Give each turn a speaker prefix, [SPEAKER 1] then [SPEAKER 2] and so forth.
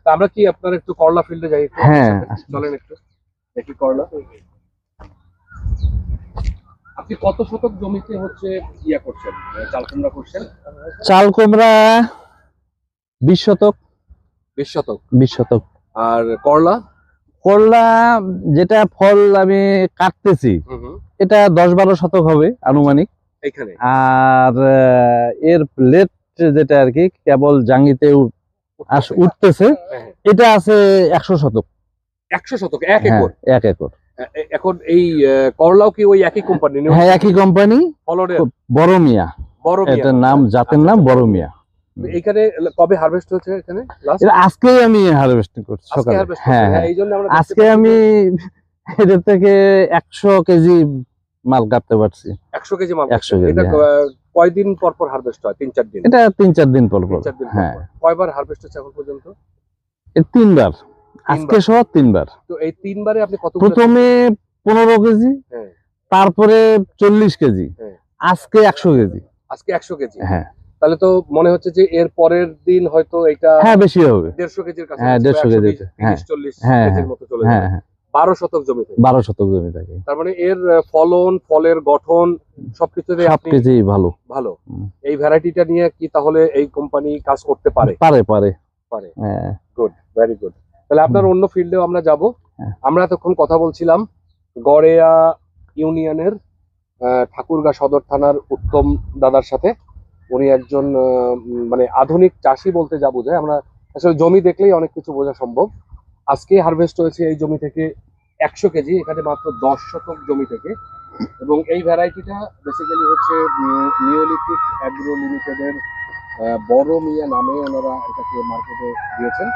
[SPEAKER 1] তা আমরা কি আপনার একটু করলা ফিল্ডে যাই একটু?
[SPEAKER 2] হ্যাঁ,
[SPEAKER 1] চলেন একটু দেখি করলা। আপনি কত শতক জমিতে হচ্ছে ইয়া করছেন, চাল কুমড়া করছেন?
[SPEAKER 2] চাল কুমড়া 20 শতক।
[SPEAKER 1] 20 শতক।
[SPEAKER 2] 20 শতক।
[SPEAKER 1] আর করলা?
[SPEAKER 2] করলা যেটা ফল আমি কাটতেছি এটা 10-12 শতক হবে আনুমানিক
[SPEAKER 1] এখানে।
[SPEAKER 2] আর এর লেট যেটা আর কি কেবল জাঙ্গিতে উঠতেছে এটা আছে 100 শতক।
[SPEAKER 1] 100 শতক, 1 একর?
[SPEAKER 2] 1 একর।
[SPEAKER 1] এখন এই করলাও কি ওই একই কোম্পানি?
[SPEAKER 2] হ্যাঁ, একই কোম্পানি, বড় মিয়া। এটার নাম, জাতের নাম বড় মিয়া।
[SPEAKER 1] এখানে কবে হারভেস্ট হচ্ছে? এখানে
[SPEAKER 2] আজকে আমি হারভেস্টিং করছি সকালে। হ্যাঁ,
[SPEAKER 1] এইজন্য আমরা
[SPEAKER 2] আজকে আমি এদের থেকে 100 কেজি মাল কাটতে পারছি।
[SPEAKER 1] 100 কেজি মাল?
[SPEAKER 2] 100 কেজি।
[SPEAKER 1] এটা কয়দিন পর পর হারভেস্ট হয়? 3-4 দিন?
[SPEAKER 2] এটা 3-4 দিন পর পর।
[SPEAKER 1] হ্যাঁ। কয়বার হারভেস্ট হচ্ছে এখন পর্যন্ত?
[SPEAKER 2] 3 বার, আজকে সহ 3 বার।
[SPEAKER 1] তো এই 3 বারে আপনি কত?
[SPEAKER 2] প্রথমে 15 কেজি, তারপরে 40 কেজি, আজকে 100 কেজি।
[SPEAKER 1] আজকে 100 কেজি?
[SPEAKER 2] হ্যাঁ।
[SPEAKER 1] তাহলে তো মনে হচ্ছে যে এর পরের দিন হয়তো এটা
[SPEAKER 2] বেশি হবে।
[SPEAKER 1] 150 কেজির কাছে।
[SPEAKER 2] হ্যাঁ, 150 কেজি।
[SPEAKER 1] 30-40 কেজির মতো চলে যাবে। 12 শতক জমি থেকে।
[SPEAKER 2] 12 শতক জমি থাকে।
[SPEAKER 1] তার মানে এর ফলন, ফলের গঠন সবকিছুতেই
[SPEAKER 2] সবকিছুই ভালো।
[SPEAKER 1] ভালো। এই ভ্যারাইটিটা নিয়ে কি তাহলে এই কোম্পানি কাজ করতে পারে?
[SPEAKER 2] পারে।
[SPEAKER 1] হ্যাঁ, গুড, ভেরি গুড। তাহলে আপনার অন্য ফিল্ডেও আমরা যাব। আমরা এতক্ষণ কথা বলছিলাম গড়েয়া ইউনিয়নের ঠাকুরগাঁ সদর থানার উত্তম দাদার সাথে। উনি একজন মানে আধুনিক চাষি বলতে যা বোঝায়, আমরা আসলে জমি দেখলেই অনেক কিছু বোঝা সম্ভব। আজকে হারভেস্ট হয়েছে এই জমি থেকে 100 কেজি, এখানে মাত্র 10 শতক জমি থেকে। এবং এই ভ্যারাইটিটা বেসিক্যালি হচ্ছে নিওলিথিক অ্যাগ্রো লিমিটেডের বড় মিয়া নামে ওনারা এটাকে মার্কেটে দিয়েছেন।